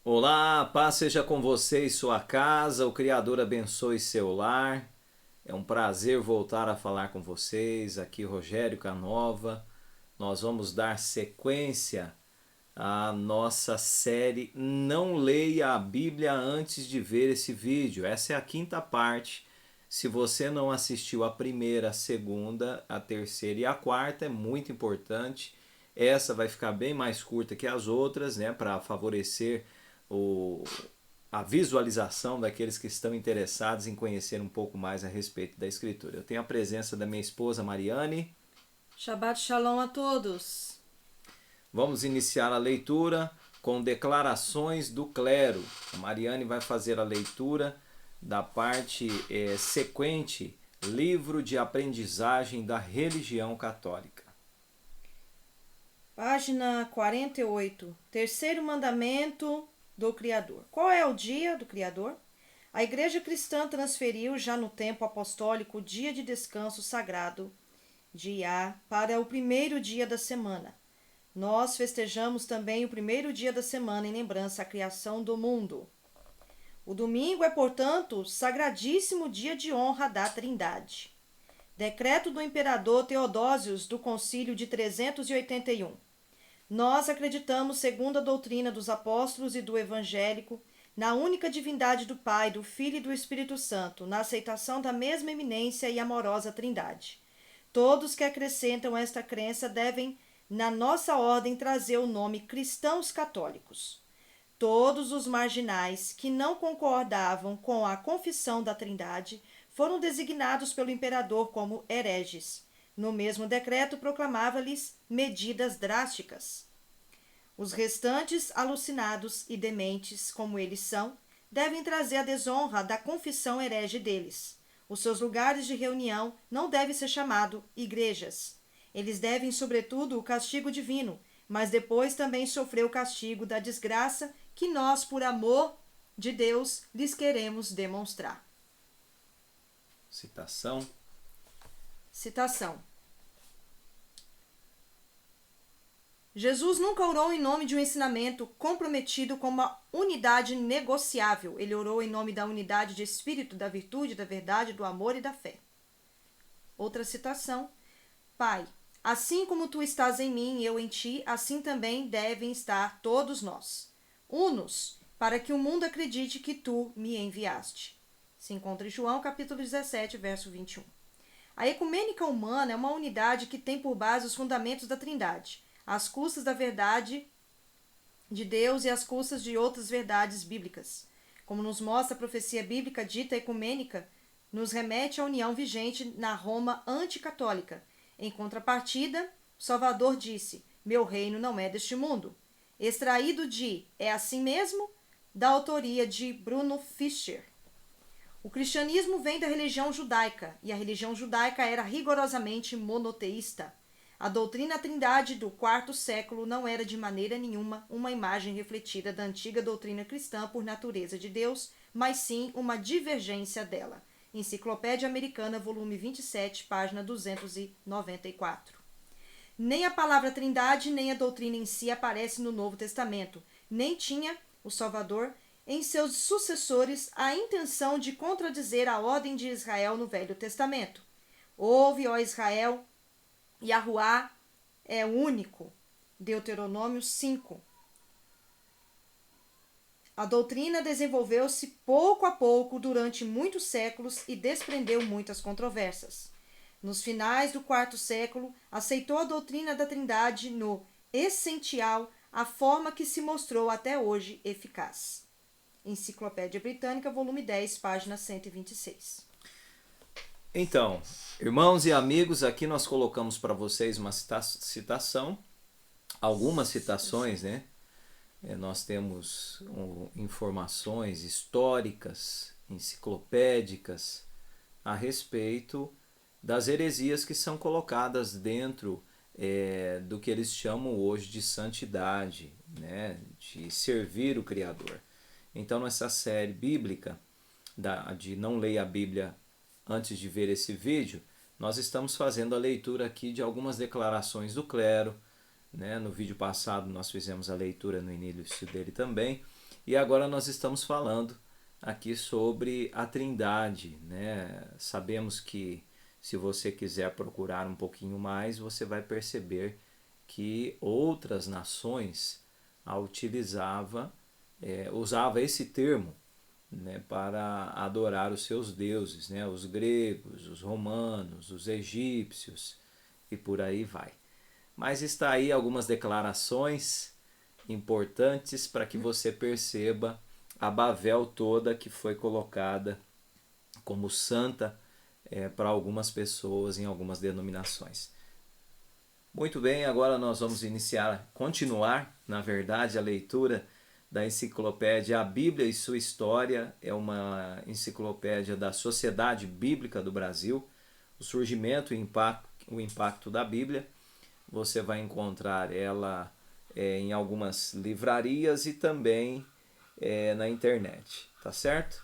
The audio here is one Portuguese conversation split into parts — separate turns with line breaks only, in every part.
Olá, paz seja com você e sua casa, o Criador abençoe seu lar. É um prazer voltar a falar com vocês. Aqui Rogério Canova. Nós vamos dar sequência à nossa série Não Leia a Bíblia antes de ver esse vídeo. Essa é a quinta parte. Se você não assistiu a primeira, a segunda, a terceira e a quarta, é muito importante. Essa vai ficar bem mais curta que as outras, né, para favorecer o, a visualização daqueles que estão interessados em conhecer um pouco mais a respeito da Escritura. Eu tenho a presença da minha esposa Mariane.
Shabbat Shalom a todos.
Vamos iniciar a leitura com declarações do clero. A Mariane vai fazer a leitura da parte sequente, Livro de Aprendizagem da Religião Católica.
Página 48. Terceiro mandamento do Criador. Qual é o dia do Criador? A Igreja Cristã transferiu já no tempo apostólico o dia de descanso sagrado de Iá para o primeiro dia da semana. Nós festejamos também o primeiro dia da semana em lembrança à criação do mundo. O domingo é, portanto, sagradíssimo dia de honra da Trindade. Decreto do imperador Teodósios do Concílio de 381. Nós acreditamos, segundo a doutrina dos apóstolos e do evangélico, na única divindade do Pai, do Filho e do Espírito Santo, na aceitação da mesma eminência e amorosa Trindade. Todos que acrescentam esta crença devem, na nossa ordem, trazer o nome cristãos católicos. Todos os marginais que não concordavam com a confissão da Trindade foram designados pelo imperador como hereges. No mesmo decreto, proclamava-lhes medidas drásticas. Os restantes, alucinados e dementes, como eles são, devem trazer a desonra da confissão herege deles. Os seus lugares de reunião não devem ser chamados igrejas. Eles devem, sobretudo, o castigo divino, mas depois também sofrer o castigo da desgraça que nós, por amor de Deus, lhes queremos demonstrar.
Citação.
Citação. Jesus nunca orou em nome de um ensinamento comprometido com uma unidade negociável. Ele orou em nome da unidade de espírito, da virtude, da verdade, do amor e da fé. Outra citação. Pai, assim como tu estás em mim e eu em ti, assim também devem estar todos nós. Unos, para que o mundo acredite que tu me enviaste. Se encontra em João, capítulo 17, verso 21. A ecumênica humana é uma unidade que tem por base os fundamentos da Trindade, às custas da verdade de Deus e às custas de outras verdades bíblicas. Como nos mostra a profecia bíblica dita ecumênica, nos remete à união vigente na Roma anticatólica. Em contrapartida, Salvador disse: meu reino não é deste mundo. Extraído de É Assim Mesmo, da autoria de Bruno Fischer. O cristianismo vem da religião judaica, e a religião judaica era rigorosamente monoteísta. A doutrina Trindade do IV século não era de maneira nenhuma uma imagem refletida da antiga doutrina cristã por natureza de Deus, mas sim uma divergência dela. Enciclopédia Americana, volume 27, página 294. Nem a palavra Trindade, nem a doutrina em si aparece no Novo Testamento, nem tinha o Salvador em seus sucessores a intenção de contradizer a ordem de Israel no Velho Testamento. Ouve, ó Israel, Yahuá é único. Deuteronômio 5. A doutrina desenvolveu-se pouco a pouco durante muitos séculos e desprendeu muitas controvérsias. Nos finais do IV século, aceitou a doutrina da Trindade no essencial, a forma que se mostrou até hoje eficaz. Enciclopédia Britânica, volume 10, página 126.
Então, irmãos e amigos, aqui nós colocamos para vocês uma citação, algumas citações, né? Nós temos informações históricas, enciclopédicas, a respeito das heresias que são colocadas dentro do que eles chamam hoje de santidade, né? De servir o Criador. Então, nessa série bíblica de Não Leia a Bíblia antes de ver esse vídeo, nós estamos fazendo a leitura aqui de algumas declarações do clero, né? No vídeo passado nós fizemos a leitura no início dele também, E agora nós estamos falando aqui sobre a Trindade, né? Sabemos que se você quiser procurar um pouquinho mais, você vai perceber que outras nações usava esse termo, né, para adorar os seus deuses, né, os gregos, os romanos, os egípcios e por aí vai. Mas está aí algumas declarações importantes para que você perceba a Babel toda que foi colocada como santa para algumas pessoas em algumas denominações. Muito bem, agora nós vamos continuar, na verdade, a leitura da enciclopédia A Bíblia e Sua História. É uma enciclopédia da Sociedade Bíblica do Brasil, o surgimento e o impacto da Bíblia. Você vai encontrar ela em algumas livrarias e também na internet, tá certo?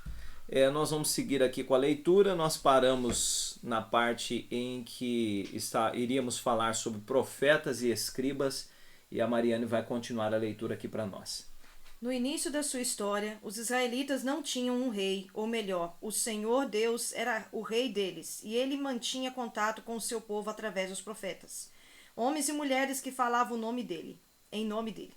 Nós vamos seguir aqui com a leitura. Nós paramos na parte em que iríamos falar sobre profetas e escribas, e a Mariane vai continuar a leitura aqui para nós.
No início da sua história, os israelitas não tinham um rei, ou melhor, o Senhor Deus era o rei deles, e ele mantinha contato com o seu povo através dos profetas, homens e mulheres que falavam em nome dele.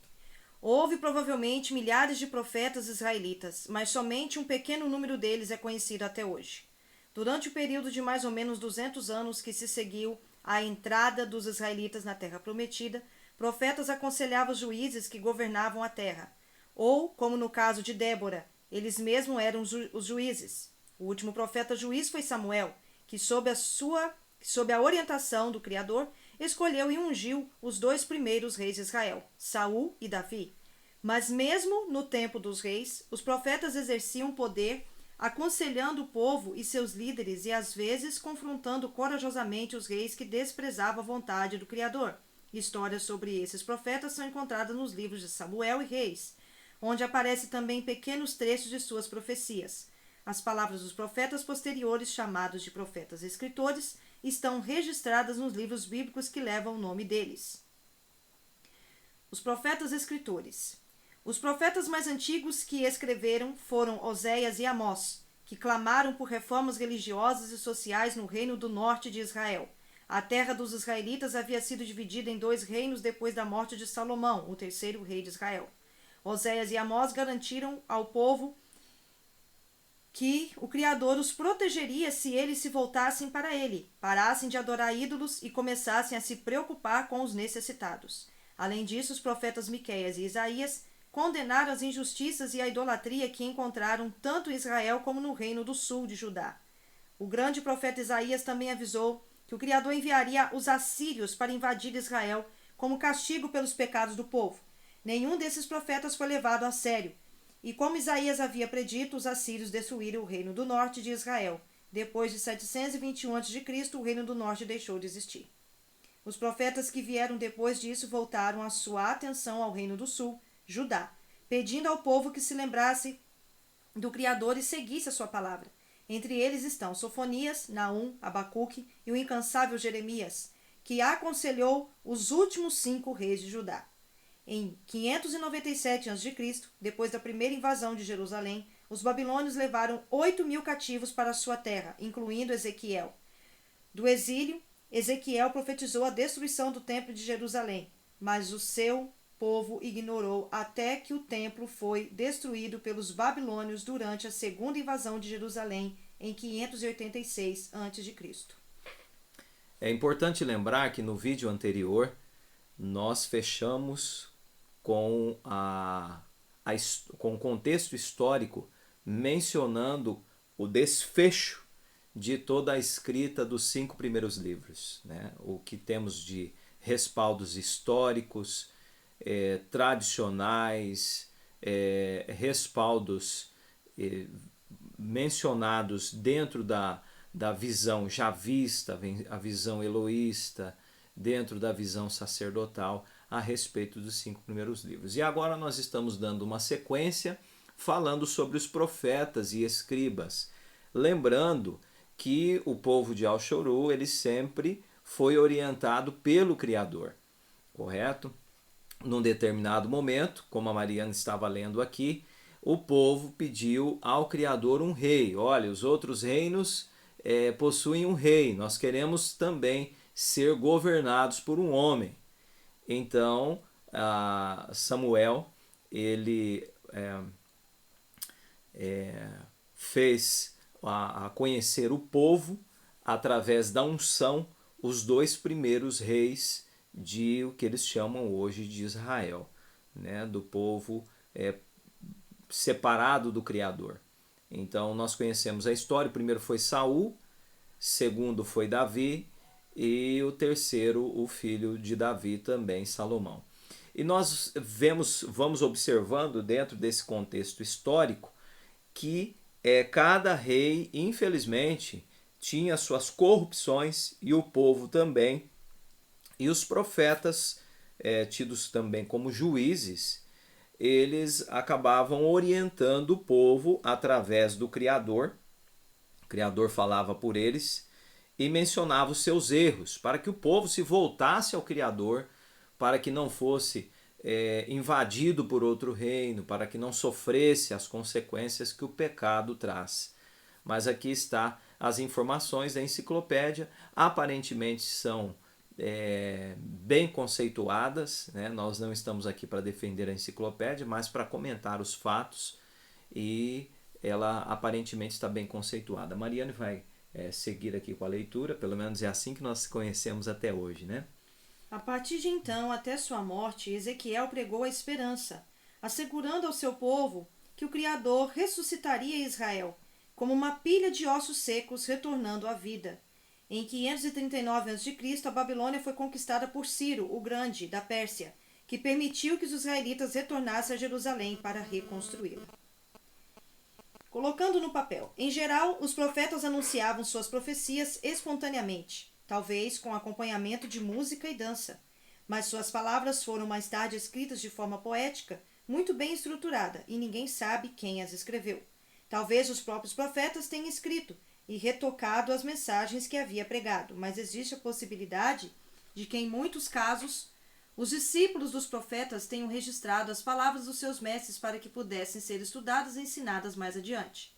Houve provavelmente milhares de profetas israelitas, mas somente um pequeno número deles é conhecido até hoje. Durante o período de mais ou menos 200 anos que se seguiu à entrada dos israelitas na Terra Prometida, profetas aconselhavam os juízes que governavam a terra, ou, como no caso de Débora, eles mesmos eram os juízes. O último profeta juiz foi Samuel, que sob a orientação do Criador, escolheu e ungiu os 2 primeiros reis de Israel, Saul e Davi. Mas mesmo no tempo dos reis, os profetas exerciam poder, aconselhando o povo e seus líderes e às vezes confrontando corajosamente os reis que desprezavam a vontade do Criador. Histórias sobre esses profetas são encontradas nos livros de Samuel e Reis, onde aparecem também pequenos trechos de suas profecias. As palavras dos profetas posteriores, chamados de profetas escritores, estão registradas nos livros bíblicos que levam o nome deles. Os profetas escritores. Os profetas mais antigos que escreveram foram Oséias e Amós, que clamaram por reformas religiosas e sociais no reino do norte de Israel. A terra dos israelitas havia sido dividida em 2 reinos depois da morte de Salomão, o 3º rei de Israel. Oséias e Amós garantiram ao povo que o Criador os protegeria se eles se voltassem para ele, parassem de adorar ídolos e começassem a se preocupar com os necessitados. Além disso, os profetas Miqueias e Isaías condenaram as injustiças e a idolatria que encontraram tanto em Israel como no reino do sul de Judá. O grande profeta Isaías também avisou que o Criador enviaria os assírios para invadir Israel como castigo pelos pecados do povo. Nenhum desses profetas foi levado a sério, e como Isaías havia predito, os assírios destruíram o reino do norte de Israel. Depois de 721 a.C., o reino do norte deixou de existir. Os profetas que vieram depois disso voltaram a sua atenção ao reino do sul, Judá, pedindo ao povo que se lembrasse do Criador e seguisse a sua palavra. Entre eles estão Sofonias, Naum, Abacuque e o incansável Jeremias, que aconselhou os últimos 5 reis de Judá. Em 597 a.C., depois da primeira invasão de Jerusalém, os babilônios levaram 8.000 cativos para sua terra, incluindo Ezequiel. Do exílio, Ezequiel profetizou a destruição do templo de Jerusalém, mas o seu povo ignorou até que o templo foi destruído pelos babilônios durante a segunda invasão de Jerusalém em 586 a.C.
É importante lembrar que no vídeo anterior nós fechamos com com o contexto histórico, mencionando o desfecho de toda a escrita dos 5 primeiros livros, né? O que temos de respaldos históricos, tradicionais, respaldos mencionados dentro da visão javista, a visão eloísta, dentro da visão sacerdotal a respeito dos 5 primeiros livros. E agora nós estamos dando uma sequência falando sobre os profetas e escribas, lembrando que o povo de Al-Shuru, ele sempre foi orientado pelo Criador, correto? Num determinado momento, como a Mariana estava lendo aqui, o povo pediu ao Criador um rei. Olha, os outros reinos possuem um rei, nós queremos também ser governados por um homem. Então, Samuel, ele fez a conhecer o povo através da unção os dois primeiros reis de o que eles chamam hoje de Israel, né? Do povo separado do Criador. Então nós conhecemos a história. O primeiro foi Saul, segundo foi Davi e o terceiro o filho de Davi também, Salomão. E nós vamos observando dentro desse contexto histórico que cada rei, infelizmente, tinha suas corrupções e o povo também. E os profetas, tidos também como juízes, eles acabavam orientando o povo através do Criador. O Criador falava por eles e mencionava os seus erros, para que o povo se voltasse ao Criador, para que não fosse invadido por outro reino, para que não sofresse as consequências que o pecado traz. Mas aqui está as informações da enciclopédia, aparentemente são bem conceituadas, né? Nós não estamos aqui para defender a enciclopédia, mas para comentar os fatos, e ela aparentemente está bem conceituada. A Mariane vai seguir aqui com a leitura, pelo menos é assim que nós conhecemos até hoje, né?
A partir de então, até sua morte, Ezequiel pregou a esperança, assegurando ao seu povo que o Criador ressuscitaria Israel, como uma pilha de ossos secos retornando à vida. Em 539 a.C., a Babilônia foi conquistada por Ciro, o Grande, da Pérsia, que permitiu que os israelitas retornassem a Jerusalém para reconstruí-la. Colocando no papel. Em geral, os profetas anunciavam suas profecias espontaneamente, talvez com acompanhamento de música e dança, mas suas palavras foram mais tarde escritas de forma poética, muito bem estruturada, e ninguém sabe quem as escreveu. Talvez os próprios profetas tenham escrito e retocado as mensagens que havia pregado, mas existe a possibilidade de que, em muitos casos, os discípulos dos profetas tenham registrado as palavras dos seus mestres para que pudessem ser estudadas e ensinadas mais adiante.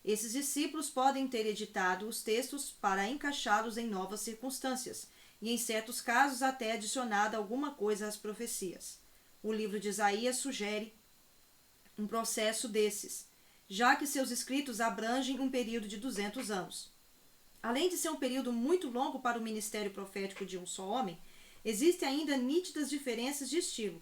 Esses discípulos podem ter editado os textos para encaixá-los em novas circunstâncias e, em certos casos, até adicionado alguma coisa às profecias. O livro de Isaías sugere um processo desses, já que seus escritos abrangem um período de 200 anos. Além de ser um período muito longo para o ministério profético de um só homem, existem ainda nítidas diferenças de estilo.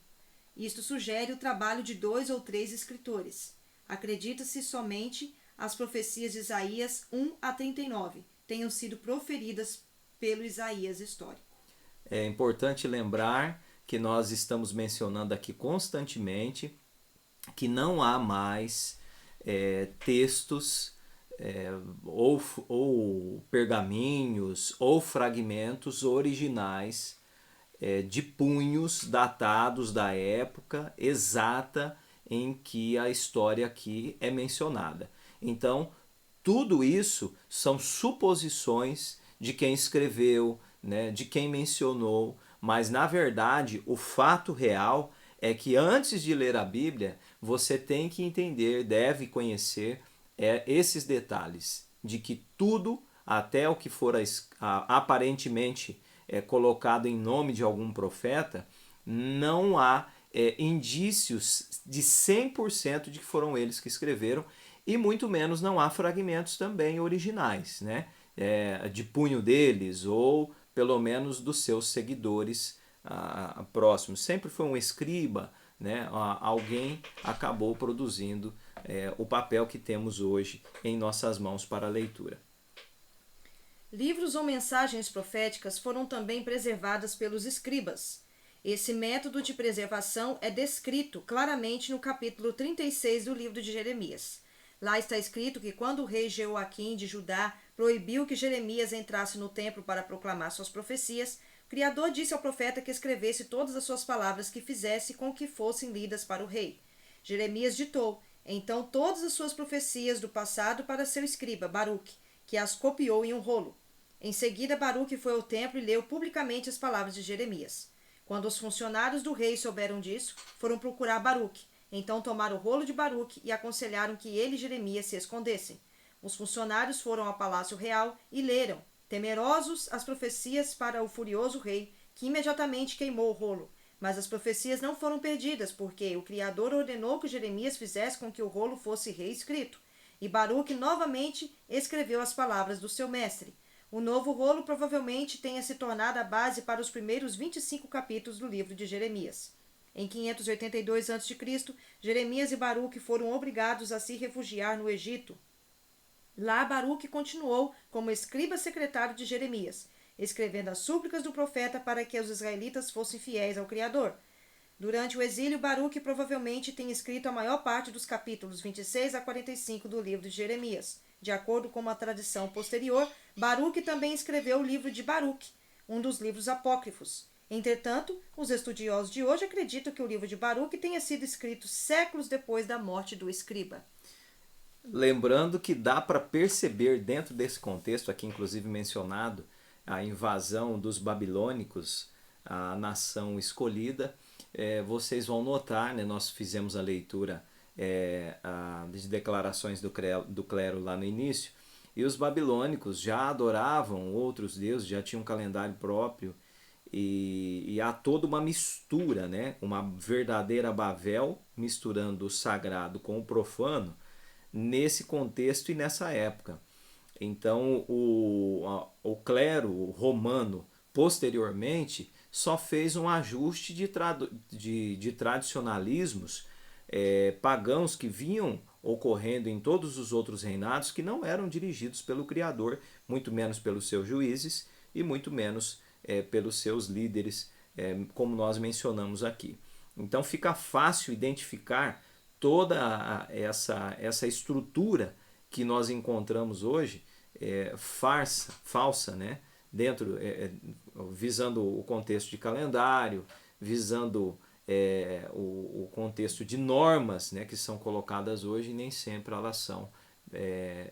Isto sugere o trabalho de 2 ou 3 escritores. Acredita-se somente as profecias de Isaías 1 a 39 tenham sido proferidas pelo Isaías histórico.
É importante lembrar que nós estamos mencionando aqui constantemente que não há mais textos ou pergaminhos ou fragmentos originais de punhos datados da época exata em que a história aqui é mencionada. Então, tudo isso são suposições de quem escreveu, né, de quem mencionou, mas na verdade o fato real é que antes de ler a Bíblia, você tem que entender, deve conhecer esses detalhes, de que tudo, até o que for aparentemente colocado em nome de algum profeta, não há indícios de 100% de que foram eles que escreveram, e muito menos não há fragmentos também originais, né? De punho deles ou pelo menos dos seus seguidores próximos. Sempre foi um escriba, né? Alguém acabou produzindo o papel que temos hoje em nossas mãos para a leitura.
Livros ou mensagens proféticas foram também preservadas pelos escribas. Esse método de preservação é descrito claramente no capítulo 36 do livro de Jeremias. Lá está escrito que quando o rei Jeoaquim de Judá proibiu que Jeremias entrasse no templo para proclamar suas profecias, o Criador disse ao profeta que escrevesse todas as suas palavras que fizesse com que fossem lidas para o rei. Jeremias ditou, então, todas as suas profecias do passado para seu escriba, Baruque, que as copiou em um rolo. Em seguida, Baruque foi ao templo e leu publicamente as palavras de Jeremias. Quando os funcionários do rei souberam disso, foram procurar Baruque. Então tomaram o rolo de Baruque e aconselharam que ele e Jeremias se escondessem. Os funcionários foram ao palácio real e leram, temerosos, as profecias para o furioso rei, que imediatamente queimou o rolo. Mas as profecias não foram perdidas, porque o Criador ordenou que Jeremias fizesse com que o rolo fosse reescrito. E Baruque novamente escreveu as palavras do seu mestre. O novo rolo provavelmente tenha se tornado a base para os primeiros 25 capítulos do livro de Jeremias. Em 582 a.C., Jeremias e Baruque foram obrigados a se refugiar no Egito. Lá Baruque continuou como escriba secretário de Jeremias, escrevendo as súplicas do profeta para que os israelitas fossem fiéis ao Criador. Durante o exílio, Baruque provavelmente tem escrito a maior parte dos capítulos 26 a 45 do livro de Jeremias. De acordo com uma tradição posterior, Baruque também escreveu o livro de Baruque, um dos livros apócrifos. Entretanto, os estudiosos de hoje acreditam que o livro de Baruque tenha sido escrito séculos depois da morte do escriba.
Lembrando que dá para perceber dentro desse contexto, aqui inclusive mencionado, a invasão dos babilônicos, a nação escolhida. Vocês vão notar, né, nós fizemos a leitura de declarações do clero lá no início, e os babilônicos já adoravam outros deuses, já tinham um calendário próprio, e há toda uma mistura, né, uma verdadeira Babel, misturando o sagrado com o profano, nesse contexto e nessa época. Então o clero romano posteriormente só fez um ajuste de tradicionalismos pagãos que vinham ocorrendo em todos os outros reinados, que não eram dirigidos pelo Criador, muito menos pelos seus juízes e muito menos pelos seus líderes, como nós mencionamos aqui. Então fica fácil identificar toda essa estrutura que nós encontramos hoje, falsa, né? Dentro, visando o contexto de calendário, visando o contexto de normas, né, que são colocadas hoje, e nem sempre elas são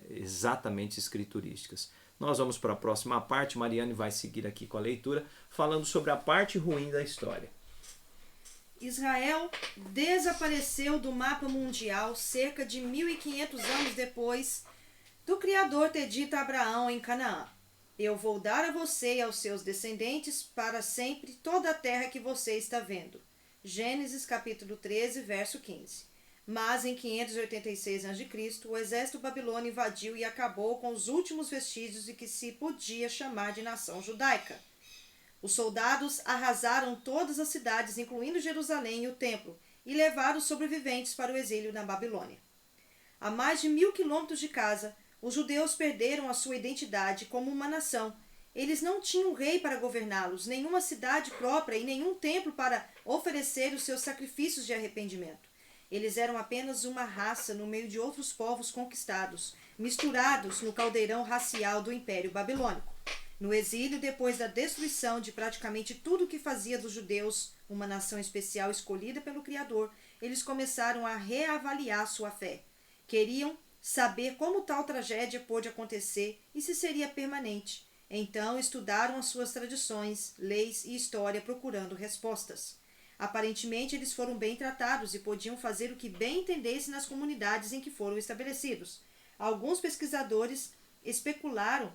exatamente escriturísticas. Nós vamos para a próxima parte. Mariane vai seguir aqui com a leitura, falando sobre a parte ruim da história.
Israel desapareceu do mapa mundial cerca de 1500 anos depois do Criador ter dito a Abraão em Canaã: eu vou dar a você e aos seus descendentes para sempre toda a terra que você está vendo. Gênesis capítulo 13, verso 15. Mas em 586 a.C., o exército babilônio invadiu e acabou com os últimos vestígios de que se podia chamar de nação judaica. Os soldados arrasaram todas as cidades, incluindo Jerusalém e o templo, e levaram os sobreviventes para o exílio na Babilônia. A mais de 1000 quilômetros de casa, os judeus perderam a sua identidade como uma nação. Eles não tinham rei para governá-los, nenhuma cidade própria e nenhum templo para oferecer os seus sacrifícios de arrependimento. Eles eram apenas uma raça no meio de outros povos conquistados, misturados no caldeirão racial do Império Babilônico. No exílio, depois da destruição de praticamente tudo o que fazia dos judeus uma nação especial escolhida pelo Criador, eles começaram a reavaliar sua fé. Queriam saber como tal tragédia pôde acontecer e se seria permanente. Então estudaram as suas tradições, leis e história procurando respostas. Aparentemente eles foram bem tratados e podiam fazer o que bem entendessem nas comunidades em que foram estabelecidos. Alguns pesquisadores especulam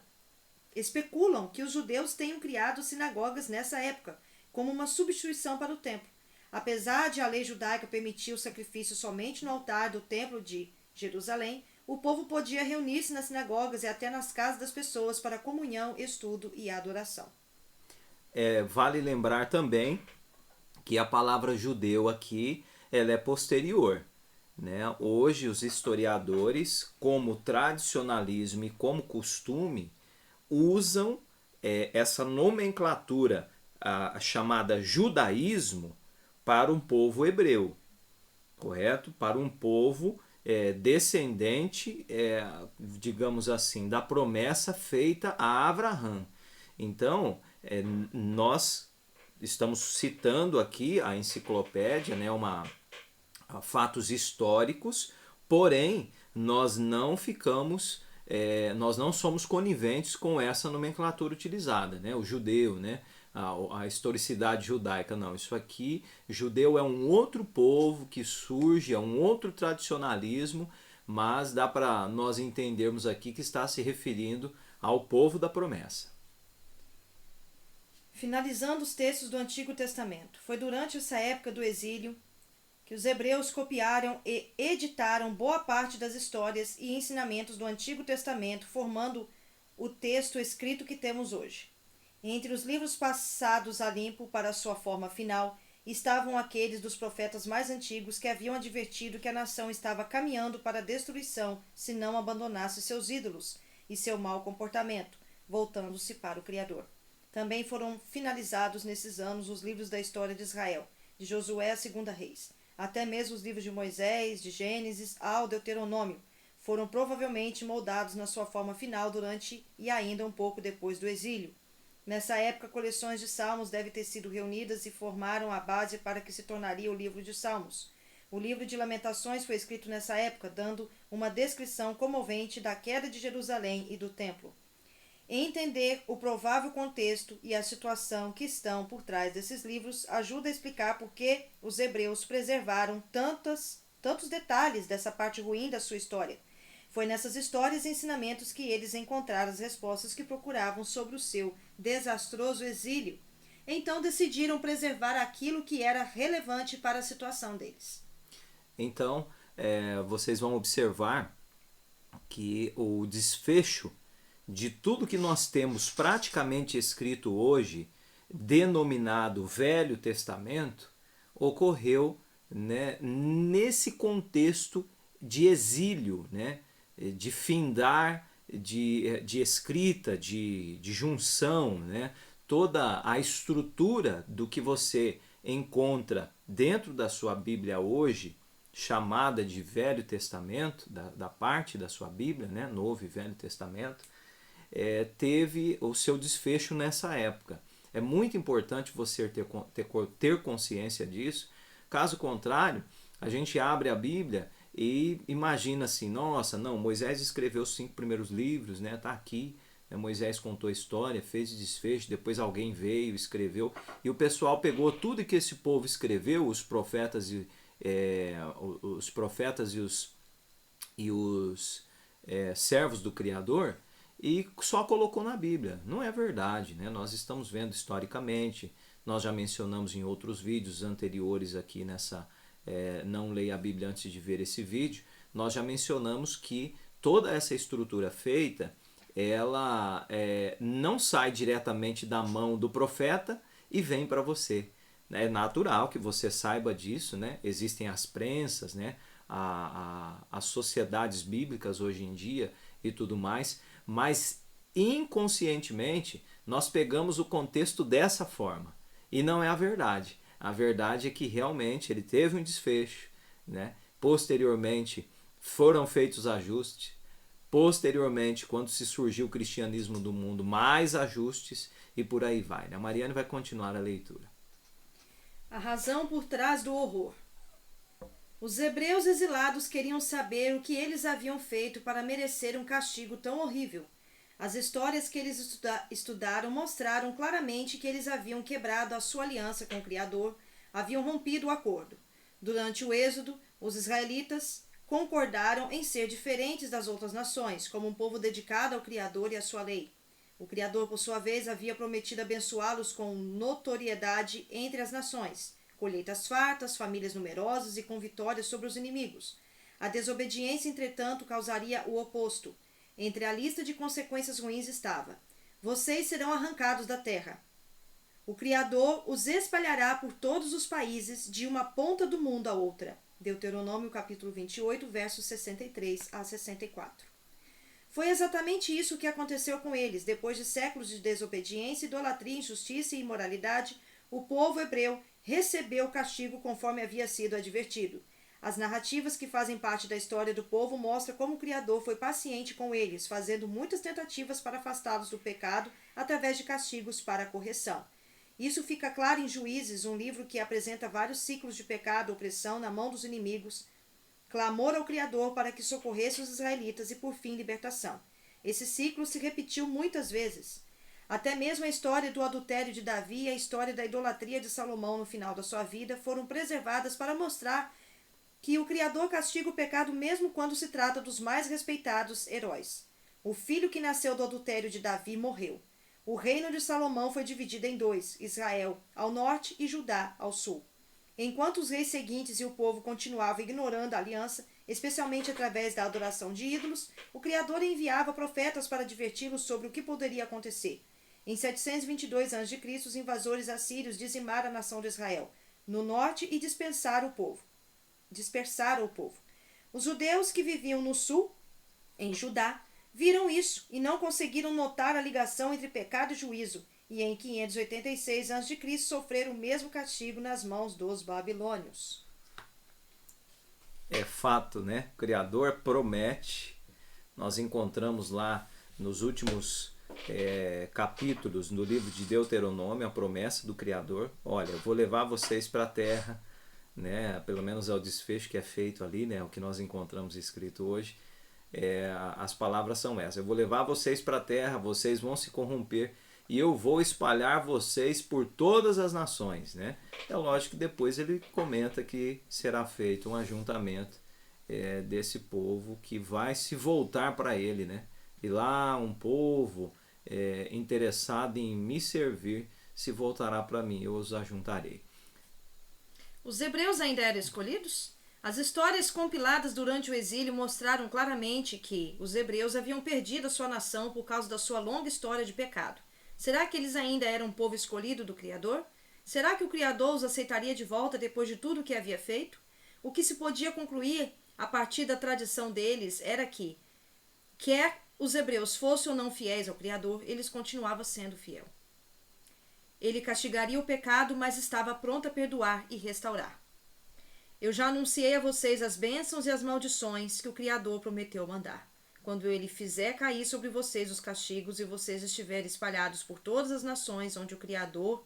que os judeus tenham criado sinagogas nessa época, como uma substituição para o templo. Apesar de a lei judaica permitir o sacrifício somente no altar do templo de Jerusalém, o povo podia reunir-se nas sinagogas e até nas casas das pessoas para comunhão, estudo e adoração.
Vale lembrar também que a palavra judeu aqui ela é posterior, né? Hoje os historiadores, como tradicionalismo e como costume, usam essa nomenclatura chamada judaísmo para um povo hebreu, correto? Para um povo descendente, digamos assim, da promessa feita a Abraão. Então, nós estamos citando aqui a enciclopédia, né, fatos históricos, porém, nós não somos coniventes com essa nomenclatura utilizada, né, o judeu, né? a historicidade judaica. Não, isso aqui, judeu é um outro povo que surge, é um outro tradicionalismo, mas dá para nós entendermos aqui que está se referindo ao povo da promessa.
Finalizando os textos do Antigo Testamento. Foi durante essa época do exílio que os hebreus copiaram e editaram boa parte das histórias e ensinamentos do Antigo Testamento, formando o texto escrito que temos hoje. Entre os livros passados a limpo para sua forma final, estavam aqueles dos profetas mais antigos que haviam advertido que a nação estava caminhando para a destruição se não abandonasse seus ídolos e seu mau comportamento, voltando-se para o Criador. Também foram finalizados nesses anos os livros da história de Israel, de Josué a 2 Reis. Até mesmo os livros de Moisés, de Gênesis ao Deuteronômio, foram provavelmente moldados na sua forma final durante e ainda um pouco depois do exílio. Nessa época, coleções de salmos devem ter sido reunidas e formaram a base para que se tornaria o livro de Salmos. O livro de Lamentações foi escrito nessa época, dando uma descrição comovente da queda de Jerusalém e do templo. Entender o provável contexto e a situação que estão por trás desses livros ajuda a explicar por que os hebreus preservaram tantos detalhes dessa parte ruim da sua história. Foi nessas histórias e ensinamentos que eles encontraram as respostas que procuravam sobre o seu desastroso exílio. Então decidiram preservar aquilo que era relevante para a situação deles.
Então, vocês vão observar que o desfecho de tudo que nós temos praticamente escrito hoje, denominado Velho Testamento, ocorreu, né, nesse contexto de exílio, né, de findar, de escrita, de junção, né, toda a estrutura do que você encontra dentro da sua Bíblia hoje, chamada de Velho Testamento, da parte da sua Bíblia, né, Novo e Velho Testamento, teve o seu desfecho nessa época. É muito importante você ter consciência disso. Caso contrário, a gente abre a Bíblia e imagina assim, nossa, não, Moisés escreveu os 5 primeiros livros, né? Tá aqui, né? Moisés contou a história, fez desfecho, depois alguém veio, escreveu, e o pessoal pegou tudo que esse povo escreveu, os profetas e os servos do Criador, e só colocou na Bíblia. Não é verdade, né? Nós estamos vendo historicamente, nós já mencionamos em outros vídeos anteriores aqui nessa Não Leia a Bíblia Antes de Ver Esse Vídeo, nós já mencionamos que toda essa estrutura feita, ela não sai diretamente da mão do profeta e vem para você. É natural que você saiba disso, né? Existem as prensas, né? As sociedades bíblicas hoje em dia e tudo mais, mas inconscientemente nós pegamos o contexto dessa forma e não é a verdade. A verdade é que realmente ele teve um desfecho, né? Posteriormente foram feitos ajustes, posteriormente, quando se surgiu o cristianismo do mundo, mais ajustes e por aí vai. A Mariane vai continuar a leitura.
A razão por trás do horror. Os hebreus exilados queriam saber o que eles haviam feito para merecer um castigo tão horrível. As histórias que eles estudaram mostraram claramente que eles haviam quebrado a sua aliança com o Criador, haviam rompido o acordo. Durante o êxodo, os israelitas concordaram em ser diferentes das outras nações, como um povo dedicado ao Criador e à sua lei. O Criador, por sua vez, havia prometido abençoá-los com notoriedade entre as nações, colheitas fartas, famílias numerosas e com vitórias sobre os inimigos. A desobediência, entretanto, causaria o oposto. Entre a lista de consequências ruins estava: vocês serão arrancados da terra. O Criador os espalhará por todos os países, de uma ponta do mundo à outra. Deuteronômio capítulo 28, versos 63 a 64. Foi exatamente isso que aconteceu com eles. Depois de séculos de desobediência, idolatria, injustiça e imoralidade, o povo hebreu recebeu o castigo conforme havia sido advertido. As narrativas que fazem parte da história do povo mostram como o Criador foi paciente com eles, fazendo muitas tentativas para afastá-los do pecado através de castigos para a correção. Isso fica claro em Juízes, um livro que apresenta vários ciclos de pecado, opressão na mão dos inimigos, clamor ao Criador para que socorresse os israelitas e, por fim, libertação. Esse ciclo se repetiu muitas vezes. Até mesmo a história do adultério de Davi e a história da idolatria de Salomão no final da sua vida foram preservadas para mostrar que o Criador castiga o pecado mesmo quando se trata dos mais respeitados heróis. O filho que nasceu do adultério de Davi morreu. O reino de Salomão foi dividido em dois, Israel ao norte e Judá ao sul. Enquanto os reis seguintes e o povo continuavam ignorando a aliança, especialmente através da adoração de ídolos, o Criador enviava profetas para adverti-los sobre o que poderia acontecer. Em 722 a.C., os invasores assírios dizimaram a nação de Israel no norte e dispersaram o povo. Os judeus que viviam no sul, em Judá, viram isso e não conseguiram notar a ligação entre pecado e juízo, e em 586 a.C. sofreram o mesmo castigo nas mãos dos babilônios.
É fato, né? O Criador promete. Nós encontramos lá nos últimos capítulos do livro de Deuteronômio a promessa do Criador. Olha, eu vou levar vocês para a terra, né? Pelo menos é o desfecho que é feito ali, né? O que nós encontramos escrito hoje. As palavras são essas: eu vou levar vocês para a terra, vocês vão se corromper e eu vou espalhar vocês por todas as nações, né? É lógico que depois ele comenta que será feito um ajuntamento desse povo que vai se voltar para ele, né? E lá um povo interessado em me servir se voltará para mim, eu os ajuntarei.
Os hebreus ainda eram escolhidos? As histórias compiladas durante o exílio mostraram claramente que os hebreus haviam perdido a sua nação por causa da sua longa história de pecado. Será que eles ainda eram um povo escolhido do Criador? Será que o Criador os aceitaria de volta depois de tudo o que havia feito? O que se podia concluir a partir da tradição deles era que, quer os hebreus fossem ou não fiéis ao Criador, eles continuavam sendo fiel. Ele castigaria o pecado, mas estava pronto a perdoar e restaurar. Eu já anunciei a vocês as bênçãos e as maldições que o Criador prometeu mandar. Quando ele fizer cair sobre vocês os castigos e vocês estiverem espalhados por todas as nações onde o Criador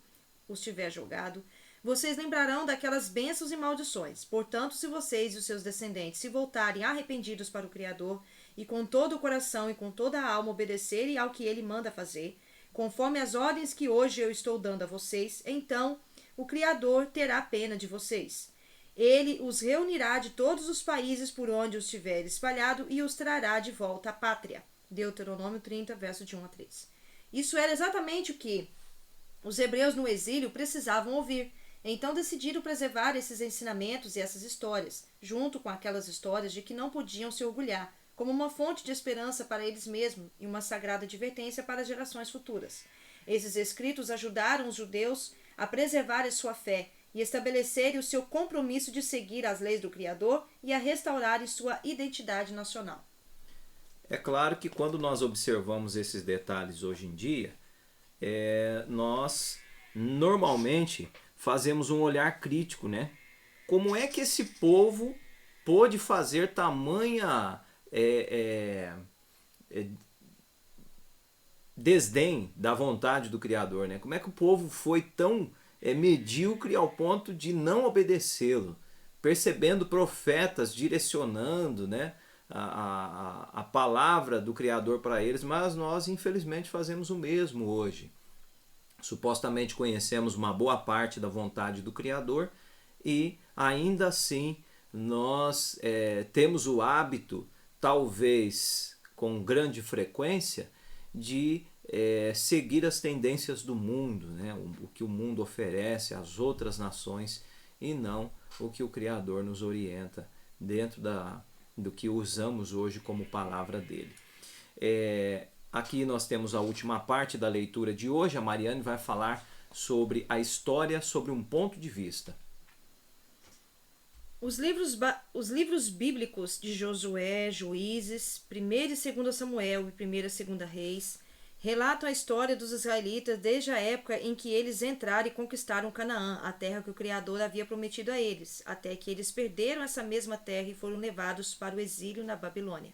os tiver jogado, vocês lembrarão daquelas bênçãos e maldições. Portanto, se vocês e os seus descendentes se voltarem arrependidos para o Criador e com todo o coração e com toda a alma obedecerem ao que ele manda fazer, conforme as ordens que hoje eu estou dando a vocês, então o Criador terá pena de vocês. Ele os reunirá de todos os países por onde os tiver espalhado e os trará de volta à pátria. Deuteronômio 30, verso de 1 a 3. Isso era exatamente o que os hebreus no exílio precisavam ouvir. Então decidiram preservar esses ensinamentos e essas histórias, junto com aquelas histórias de que não podiam se orgulhar, como uma fonte de esperança para eles mesmos e uma sagrada advertência para as gerações futuras. Esses escritos ajudaram os judeus a preservar a sua fé e estabelecerem o seu compromisso de seguir as leis do Criador e a restaurarem sua identidade nacional.
É claro que quando nós observamos esses detalhes hoje em dia, nós normalmente fazemos um olhar crítico, né? Como é que esse povo pôde fazer tamanha desdém da vontade do Criador, né? Como é que o povo foi tão medíocre ao ponto de não obedecê-lo, percebendo profetas direcionando, né, a palavra do Criador para eles, mas nós infelizmente fazemos o mesmo hoje. Supostamente conhecemos uma boa parte da vontade do Criador e ainda assim nós temos o hábito, talvez com grande frequência, de seguir as tendências do mundo, né? O que o mundo oferece às outras nações e não o que o Criador nos orienta dentro do que usamos hoje como palavra dele. Aqui nós temos a última parte da leitura de hoje. A Mariane vai falar sobre a história sobre um ponto de vista.
Os livros bíblicos de Josué, Juízes, 1º e 2 Samuel e 1ª e 2 Reis relatam a história dos israelitas desde a época em que eles entraram e conquistaram Canaã, a terra que o Criador havia prometido a eles, até que eles perderam essa mesma terra e foram levados para o exílio na Babilônia.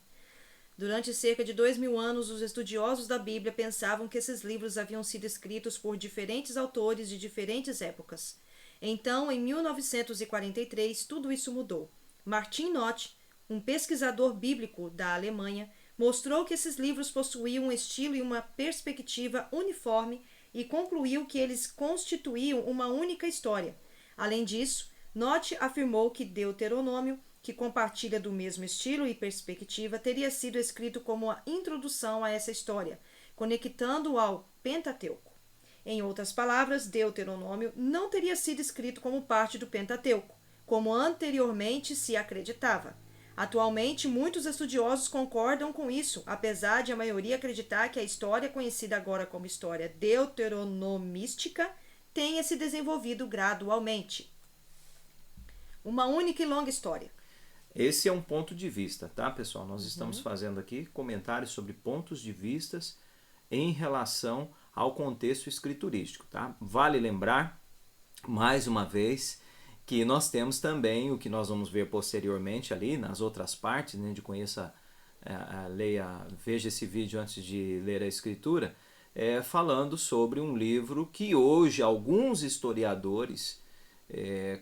Durante cerca de 2000 anos, os estudiosos da Bíblia pensavam que esses livros haviam sido escritos por diferentes autores de diferentes épocas. Então, em 1943, tudo isso mudou. Martin Noth, um pesquisador bíblico da Alemanha, Mostrou que esses livros possuíam um estilo e uma perspectiva uniforme e concluiu que eles constituíam uma única história. Além disso, Note afirmou que Deuteronômio, que compartilha do mesmo estilo e perspectiva, teria sido escrito como a introdução a essa história, conectando-o ao Pentateuco. Em outras palavras, Deuteronômio não teria sido escrito como parte do Pentateuco, como anteriormente se acreditava. Atualmente, muitos estudiosos concordam com isso, apesar de a maioria acreditar que a história conhecida agora como história deuteronomística tenha se desenvolvido gradualmente. Uma única e longa história.
Esse é um ponto de vista, tá, pessoal? Nós estamos fazendo aqui comentários sobre pontos de vistas em relação ao contexto escriturístico, tá? Vale lembrar, mais uma vez, que nós temos também o que nós vamos ver posteriormente ali nas outras partes, né, de conheça, leia, veja esse vídeo antes de ler a escritura, falando sobre um livro que hoje alguns historiadores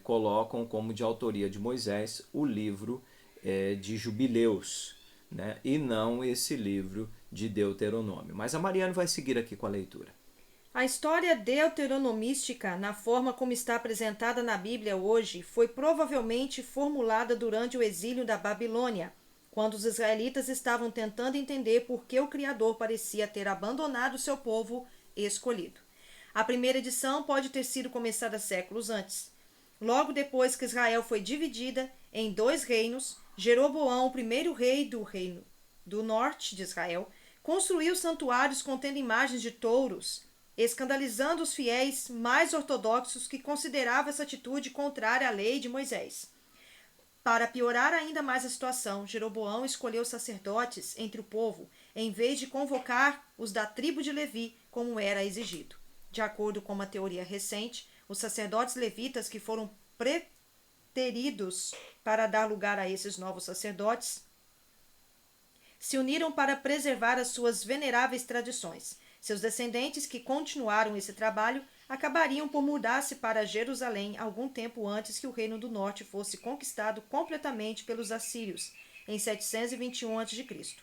colocam como de autoria de Moisés, o livro de Jubileus, né, e não esse livro de Deuteronômio. Mas a Mariana vai seguir aqui com a leitura.
A história deuteronomística, na forma como está apresentada na Bíblia hoje, foi provavelmente formulada durante o exílio da Babilônia, quando os israelitas estavam tentando entender por que o Criador parecia ter abandonado seu povo escolhido. A primeira edição pode ter sido começada séculos antes. Logo depois que Israel foi dividida em 2 reinos, Jeroboão, o primeiro rei do reino do norte de Israel, construiu santuários contendo imagens de touros, escandalizando os fiéis mais ortodoxos que consideravam essa atitude contrária à lei de Moisés. Para piorar ainda mais a situação, Jeroboão escolheu sacerdotes entre o povo, em vez de convocar os da tribo de Levi, como era exigido. De acordo com uma teoria recente, os sacerdotes levitas que foram preteridos para dar lugar a esses novos sacerdotes se uniram para preservar as suas veneráveis tradições. Seus descendentes que continuaram esse trabalho acabariam por mudar-se para Jerusalém algum tempo antes que o Reino do Norte fosse conquistado completamente pelos assírios, em 721 a.C.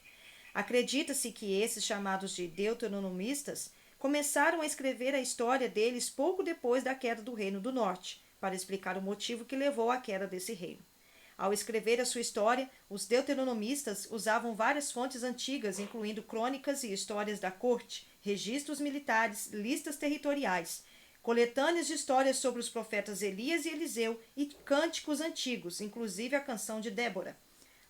Acredita-se que esses chamados de deuteronomistas começaram a escrever a história deles pouco depois da queda do Reino do Norte, para explicar o motivo que levou à queda desse reino. Ao escrever a sua história, os deuteronomistas usavam várias fontes antigas, incluindo crônicas e histórias da corte, registros militares, listas territoriais, coletâneas de histórias sobre os profetas Elias e Eliseu e cânticos antigos, inclusive a canção de Débora.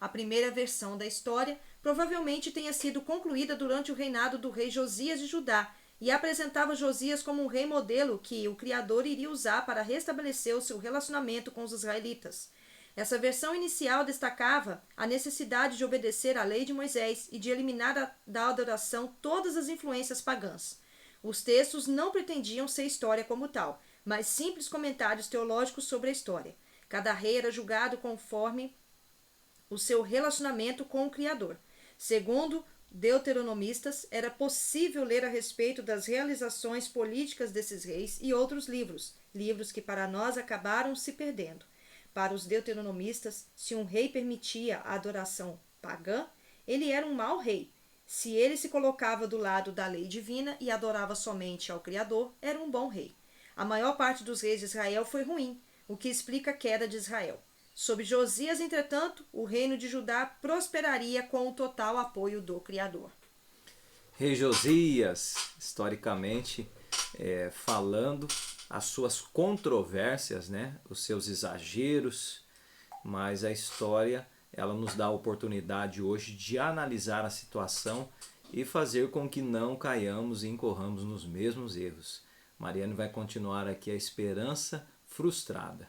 A primeira versão da história provavelmente tenha sido concluída durante o reinado do rei Josias de Judá e apresentava Josias como um rei modelo que o Criador iria usar para restabelecer o seu relacionamento com os israelitas. Essa versão inicial destacava a necessidade de obedecer à lei de Moisés e de eliminar da adoração todas as influências pagãs. Os textos não pretendiam ser história como tal, mas simples comentários teológicos sobre a história. Cada rei era julgado conforme o seu relacionamento com o Criador. Segundo deuteronomistas, era possível ler a respeito das realizações políticas desses reis e outros livros que para nós acabaram se perdendo. Para os deuteronomistas, se um rei permitia a adoração pagã, ele era um mau rei. Se ele se colocava do lado da lei divina e adorava somente ao Criador, era um bom rei. A maior parte dos reis de Israel foi ruim, o que explica a queda de Israel. Sob Josias, entretanto, o reino de Judá prosperaria com o total apoio do Criador.
Rei Josias, historicamente falando, as suas controvérsias, né, os seus exageros, mas a história ela nos dá a oportunidade hoje de analisar a situação e fazer com que não caiamos e incorramos nos mesmos erros. Mariane vai continuar aqui a esperança frustrada.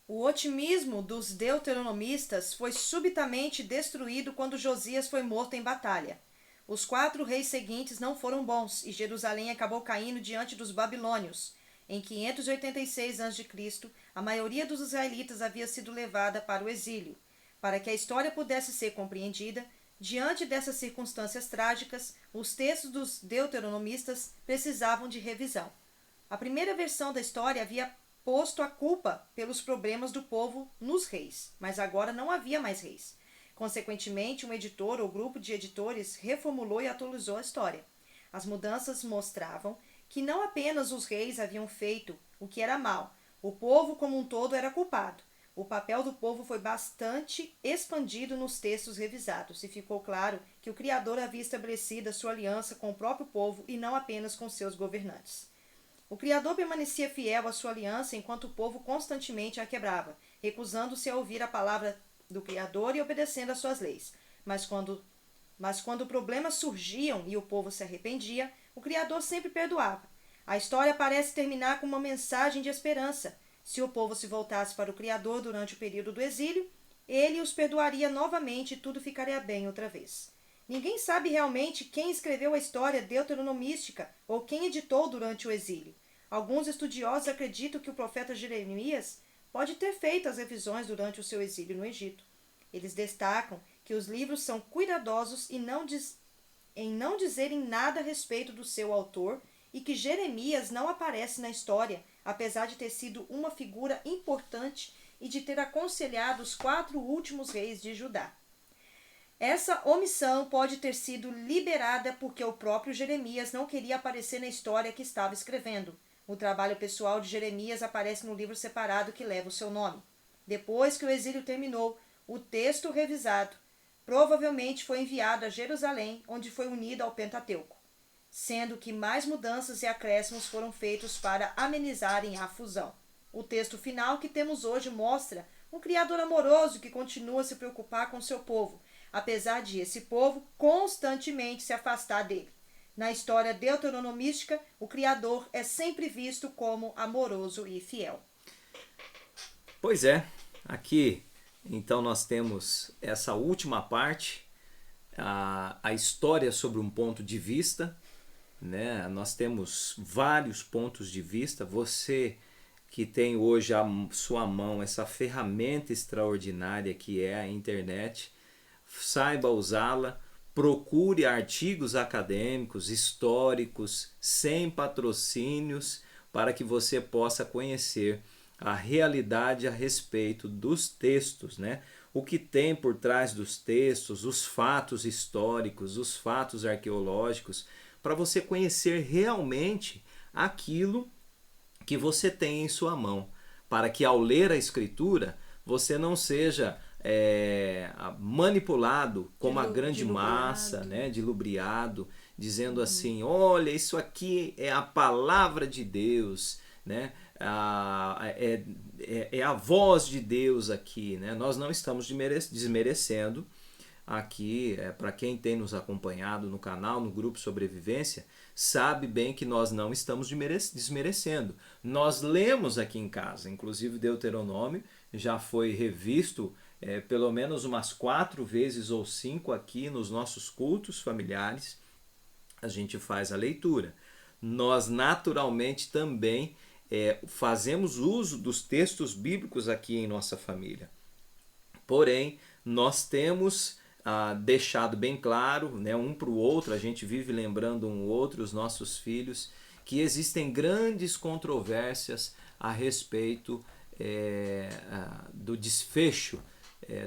O otimismo dos deuteronomistas foi subitamente destruído quando Josias foi morto em batalha. Os 4 reis seguintes não foram bons e Jerusalém acabou caindo diante dos babilônios. Em 586 a.C., a maioria dos israelitas havia sido levada para o exílio. Para que a história pudesse ser compreendida, diante dessas circunstâncias trágicas, os textos dos deuteronomistas precisavam de revisão. A primeira versão da história havia posto a culpa pelos problemas do povo nos reis, mas agora não havia mais reis. Consequentemente, um editor ou grupo de editores reformulou e atualizou a história. As mudanças mostravam que não apenas os reis haviam feito o que era mal, o povo como um todo era culpado. O papel do povo foi bastante expandido nos textos revisados e ficou claro que o Criador havia estabelecido a sua aliança com o próprio povo e não apenas com seus governantes. O Criador permanecia fiel à sua aliança enquanto o povo constantemente a quebrava, recusando-se a ouvir a palavra do Criador e obedecendo às suas leis. Mas quando problemas surgiam e o povo se arrependia, o Criador sempre perdoava. A história parece terminar com uma mensagem de esperança. Se o povo se voltasse para o Criador durante o período do exílio, ele os perdoaria novamente e tudo ficaria bem outra vez. Ninguém sabe realmente quem escreveu a história deuteronomística ou quem editou durante o exílio. Alguns estudiosos acreditam que o profeta Jeremias pode ter feito as revisões durante o seu exílio no Egito. Eles destacam que os livros são cuidadosos em não dizerem nada a respeito do seu autor e que Jeremias não aparece na história, apesar de ter sido uma figura importante e de ter aconselhado os 4 últimos reis de Judá. Essa omissão pode ter sido liberada porque o próprio Jeremias não queria aparecer na história que estava escrevendo. O trabalho pessoal de Jeremias aparece no livro separado que leva o seu nome. Depois que o exílio terminou, o texto revisado provavelmente foi enviado a Jerusalém, onde foi unido ao Pentateuco, sendo que mais mudanças e acréscimos foram feitos para amenizarem a fusão. O texto final que temos hoje mostra um Criador amoroso que continua a se preocupar com seu povo, apesar de esse povo constantemente se afastar dele. Na história deuteronomística, o Criador é sempre visto como amoroso e fiel.
Pois é, aqui então nós temos essa última parte, a história sobre um ponto de vista, né? Nós temos vários pontos de vista. Você que tem hoje à sua mão essa ferramenta extraordinária que é a internet, saiba usá-la, procure artigos acadêmicos, históricos, sem patrocínios, para que você possa conhecer a realidade a respeito dos textos, né? O que tem por trás dos textos, os fatos históricos, os fatos arqueológicos, para você conhecer realmente aquilo que você tem em sua mão, para que ao ler a Escritura você não seja manipulado como a grande massa, né, dilubriado, dizendo assim, olha, isso aqui é a palavra de Deus, né? É a voz de Deus aqui, né? Nós não estamos desmerecendo aqui, para quem tem nos acompanhado no canal, no grupo Sobrevivência, sabe bem que nós não estamos desmerecendo. Nós lemos aqui em casa, inclusive Deuteronômio já foi revisto pelo menos umas 4 vezes ou 5 aqui nos nossos cultos familiares. A gente faz a leitura. Nós naturalmente também fazemos uso dos textos bíblicos aqui em nossa família. Porém, nós temos deixado bem claro, né, um para o outro, a gente vive lembrando um outro, os nossos filhos, que existem grandes controvérsias a respeito do desfecho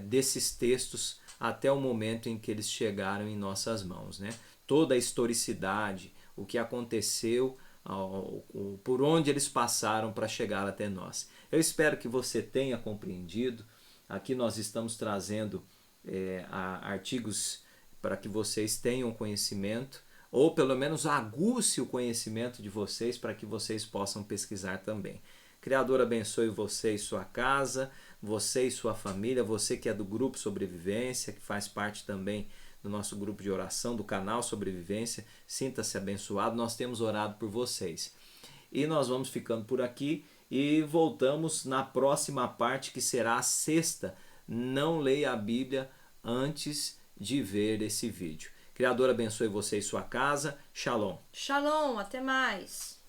desses textos até o momento em que eles chegaram em nossas mãos, né? Toda a historicidade, o que aconteceu, por onde eles passaram para chegar até nós. Eu espero que você tenha compreendido. Aqui nós estamos trazendo artigos para que vocês tenham conhecimento, ou pelo menos aguce o conhecimento de vocês para que vocês possam pesquisar também. Criador abençoe você e sua casa, você e sua família, você que é do grupo Sobrevivência, que faz parte também do nosso grupo de oração, do canal Sobrevivência, sinta-se abençoado, nós temos orado por vocês. E nós vamos ficando por aqui e voltamos na próxima parte, que será a 6ª. Não leia a Bíblia antes de ver esse vídeo. Criador abençoe você e sua casa. Shalom.
Shalom, até mais.